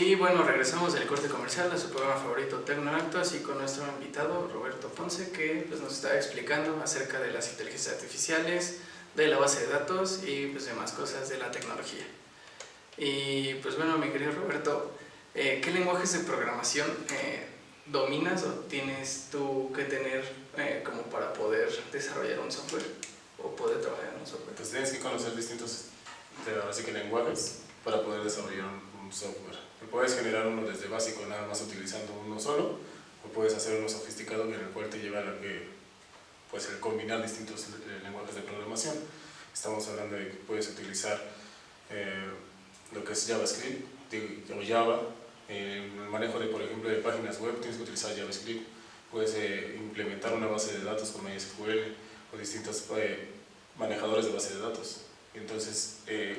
Y bueno, regresamos del corte comercial a su programa favorito Tecnoactos y con nuestro invitado Roberto Ponce, que pues, nos está explicando acerca de las inteligencias artificiales, de la base de datos y pues demás cosas de la tecnología. Y pues bueno, mi querido Roberto, ¿qué lenguajes de programación dominas o tienes tú que tener como para poder desarrollar un software o poder trabajar en un software? Pues tienes que conocer distintos así que lenguajes para poder desarrollar un software. Puedes generar uno desde básico, nada más utilizando uno solo, o puedes hacer uno sofisticado en el cual te lleva a que, pues, el combinar distintos lenguajes de programación. Estamos hablando de que puedes utilizar lo que es JavaScript o Java. En el manejo de, por ejemplo, de páginas web tienes que utilizar JavaScript. Puedes implementar una base de datos con MySQL o distintos manejadores de base de datos. Entonces,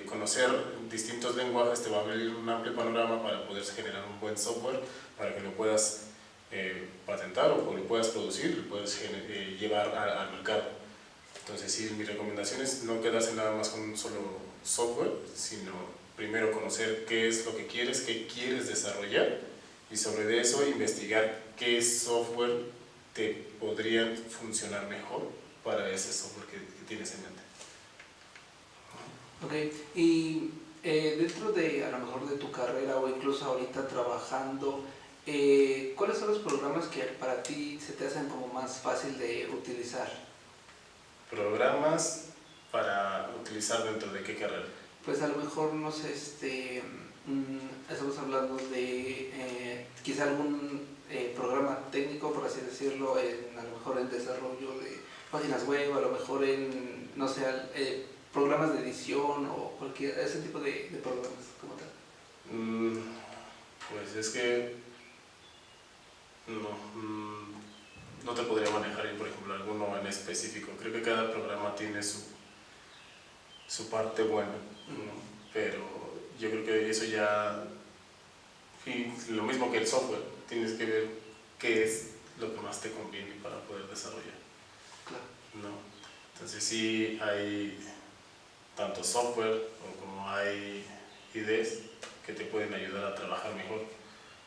conocer distintos lenguajes te va a abrir un amplio panorama para poder generar un buen software, para que lo puedas patentar o lo puedas producir, lo puedas llevar al mercado. Entonces, sí, mi recomendación es no quedarse nada más con un solo software, sino primero conocer qué es lo que quieres, qué quieres desarrollar, y sobre eso investigar qué software te podría funcionar mejor para ese software que tienes en mente. Ok, y dentro de, a lo mejor, de tu carrera o incluso ahorita trabajando, ¿cuáles son los programas que para ti se te hacen como más fácil de utilizar? ¿Programas para utilizar dentro de qué carrera? Pues a lo mejor, no sé, estamos hablando de quizá algún programa técnico, por así decirlo, a lo mejor en desarrollo de páginas web, a lo mejor en, no sé, programas de edición o cualquier, ese tipo de programas como tal. Pues es que no te podría manejar, por ejemplo, alguno en específico. Creo que cada programa tiene su parte buena, ¿no? Pero yo creo que eso ya, y lo mismo que el software, tienes que ver qué es lo que más te conviene para poder desarrollar. Claro. ¿No? Entonces sí hay tanto software como hay IDEs que te pueden ayudar a trabajar mejor.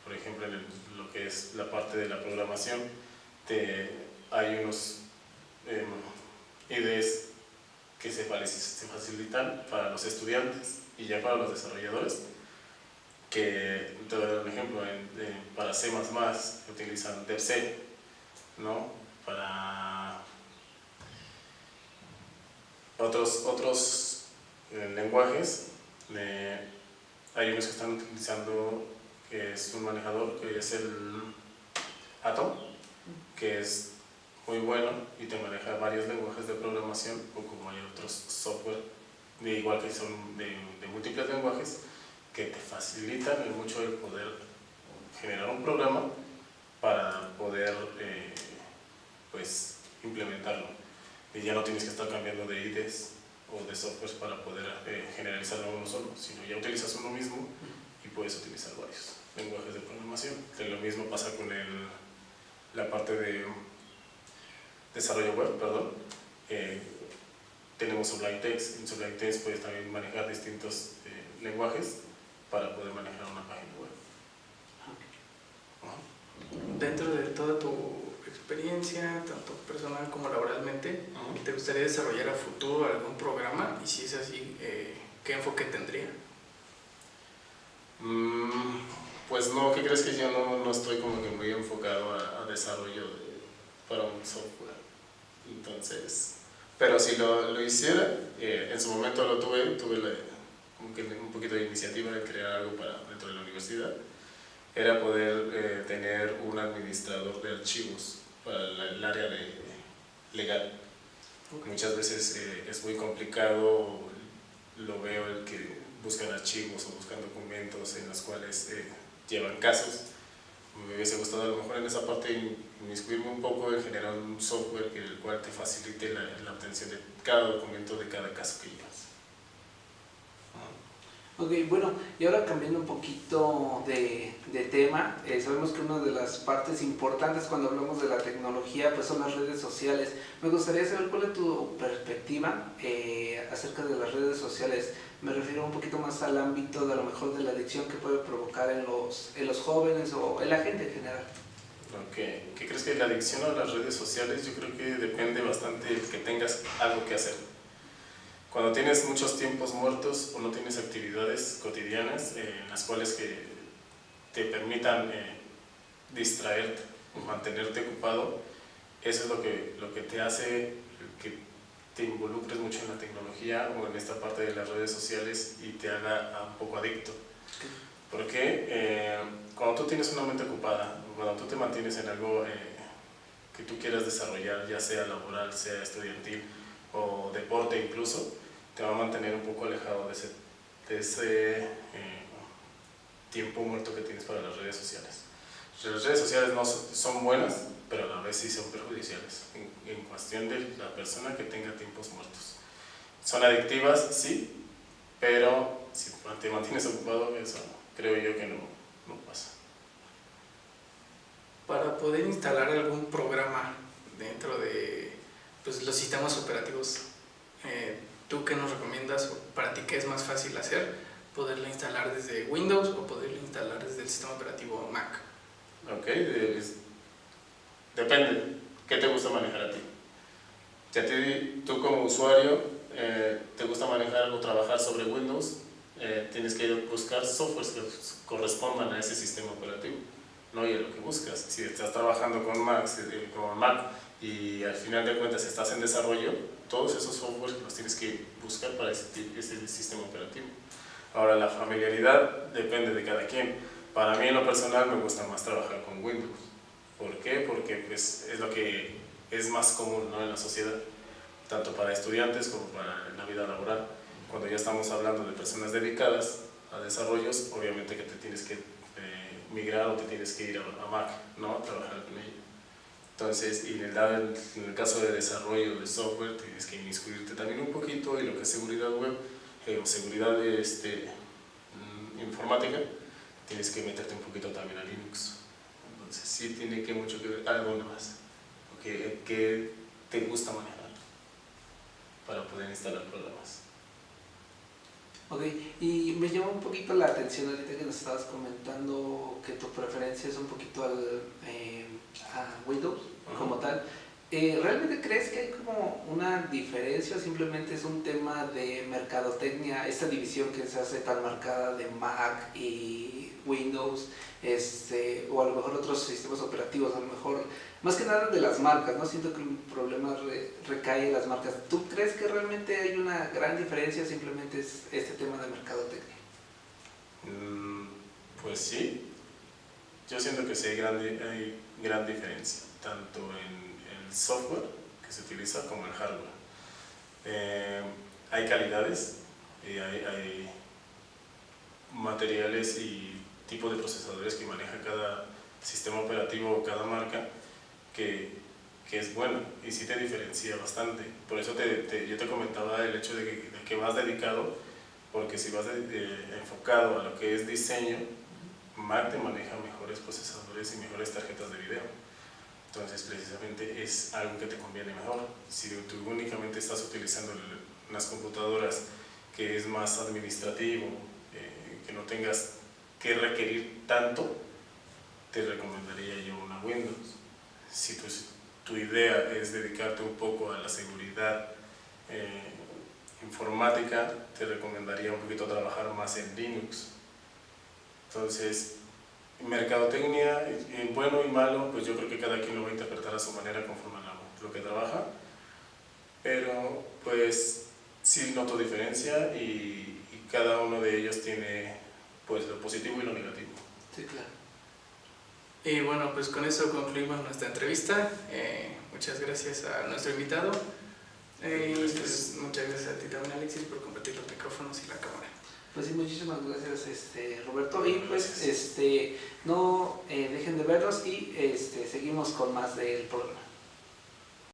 Por ejemplo, en lo que es la parte de la programación, hay unos IDEs que se facilitan para los estudiantes y ya para los desarrolladores, que te voy a dar un ejemplo, para C++ utilizan DevC, ¿no? Para otros lenguajes, hay unos que están utilizando, que es un manejador, que es el Atom, que es muy bueno y te maneja varios lenguajes de programación, o como hay otros software, igual que son de múltiples lenguajes, que te facilitan mucho el poder generar un programa para poder pues implementarlo. Y ya no tienes que estar cambiando de IDEs o de softwares para poder generalizarlo uno solo, sino ya utilizas uno mismo y puedes utilizar varios lenguajes de programación. Lo mismo pasa con la parte de desarrollo web, perdón. Tenemos Sublime Text. En Sublime Text puedes también manejar distintos lenguajes para poder manejar una página web. Dentro de toda tu experiencia, tanto personal como laboralmente, ¿te gustaría desarrollar a futuro algún programa? Y si es así, ¿qué enfoque tendría? Pues no, ¿qué crees? Que yo no estoy como que muy enfocado a desarrollo para un software. Entonces, pero si lo hiciera, en su momento tuve como que un poquito de iniciativa de crear algo dentro de la universidad. Era poder tener un administrador de archivos para el área legal. Okay. Muchas veces es muy complicado, lo veo, el que buscan archivos o buscan documentos en los cuales llevan casos. Me hubiese gustado a lo mejor en esa parte inmiscuirme un poco en generar un software el cual te facilite la obtención de cada documento de cada caso que llevas. Ok, bueno, y ahora cambiando un poquito de tema, sabemos que una de las partes importantes cuando hablamos de la tecnología pues son las redes sociales. Me gustaría saber cuál es tu perspectiva acerca de las redes sociales. Me refiero un poquito más al ámbito de a lo mejor de la adicción que puede provocar en los jóvenes o en la gente en general. Okay. ¿Qué crees que la adicción a las redes sociales? Yo creo que depende bastante de que tengas algo que hacer. Cuando tienes muchos tiempos muertos o no tienes actividades cotidianas en las cuales que te permitan distraerte o mantenerte ocupado, eso es lo que te hace que te involucres mucho en la tecnología o en esta parte de las redes sociales y te haga un poco adicto. Porque cuando tú tienes una mente ocupada, cuando tú te mantienes en algo que tú quieras desarrollar, ya sea laboral, sea estudiantil o deporte incluso, te va a mantener un poco alejado de ese tiempo muerto que tienes para las redes sociales. Las redes sociales no son buenas, pero a la vez sí son perjudiciales en cuestión de la persona que tenga tiempos muertos. Son adictivas, sí, pero si te mantienes ocupado, eso creo yo que no pasa. Para poder instalar algún programa dentro de pues, los sistemas operativos, ¿tú qué nos recomiendas o para ti qué es más fácil hacer? ¿Poderlo instalar desde Windows o poderlo instalar desde el sistema operativo Mac? Ok, depende. ¿Qué te gusta manejar a ti? Si a ti, tú como usuario, te gusta manejar o trabajar sobre Windows, tienes que buscar softwares que correspondan a ese sistema operativo, no y a lo que buscas. Si estás trabajando con Mac y al final de cuentas estás en desarrollo, todos esos softwares los tienes que buscar para ese sistema operativo. Ahora, la familiaridad depende de cada quien. Para mí en lo personal me gusta más trabajar con Windows. ¿Por qué? Porque pues, es lo que es más común, ¿no?, en la sociedad, tanto para estudiantes como para la vida laboral. Cuando ya estamos hablando de personas dedicadas a desarrollos, obviamente que te tienes que migrar o te tienes que ir a Mac, ¿no?, a trabajar con ella. Entonces, y en el caso de desarrollo de software, tienes que inmiscuirte también un poquito y lo que es seguridad web o seguridad informática, tienes que meterte un poquito también a Linux. Entonces, sí tiene que mucho que ver algo más. ¿Qué te gusta manejar para poder instalar programas? Ok, y me llamó un poquito la atención ahorita que nos estabas comentando que tu preferencia es un poquito a Windows como tal. ¿Realmente crees que hay como una diferencia o simplemente es un tema de mercadotecnia, esta división que se hace tan marcada de Mac y Windows, o a lo mejor otros sistemas operativos, a lo mejor más que nada de las marcas, ¿no? Siento que el problema recae en las marcas. ¿Tú crees que realmente hay una gran diferencia o simplemente es este tema de mercadotecnia? Pues sí, yo siento que sí hay gran diferencia, tanto en el software que se utiliza como el hardware. Hay calidades, hay materiales y tipo de procesadores que maneja cada sistema operativo o cada marca que es bueno y sí te diferencia bastante. Por eso yo te comentaba el hecho de que vas dedicado, porque si vas enfocado a lo que es diseño, Mac te maneja mejores procesadores y mejores tarjetas de video. Entonces, precisamente es algo que te conviene mejor. Si tú únicamente estás utilizando unas computadoras que es más administrativo, que no tengas que requerir tanto, te recomendaría yo una Windows. Si tu idea es dedicarte un poco a la seguridad informática, te recomendaría un poquito trabajar más en Linux. Entonces, mercadotecnia, bueno y malo, pues yo creo que cada quien lo va a interpretar a su manera conforme a lo que trabaja, pero pues sí noto diferencia y cada uno de ellos tiene pues lo positivo y lo negativo. Sí, claro. Y bueno, pues con eso concluimos nuestra entrevista. Muchas gracias a nuestro invitado. Pues muchas gracias a ti también, Alexis, por compartir los micrófonos y la cámara. Pues sí, muchísimas gracias, Roberto. Y pues no dejen de vernos y seguimos con más del programa.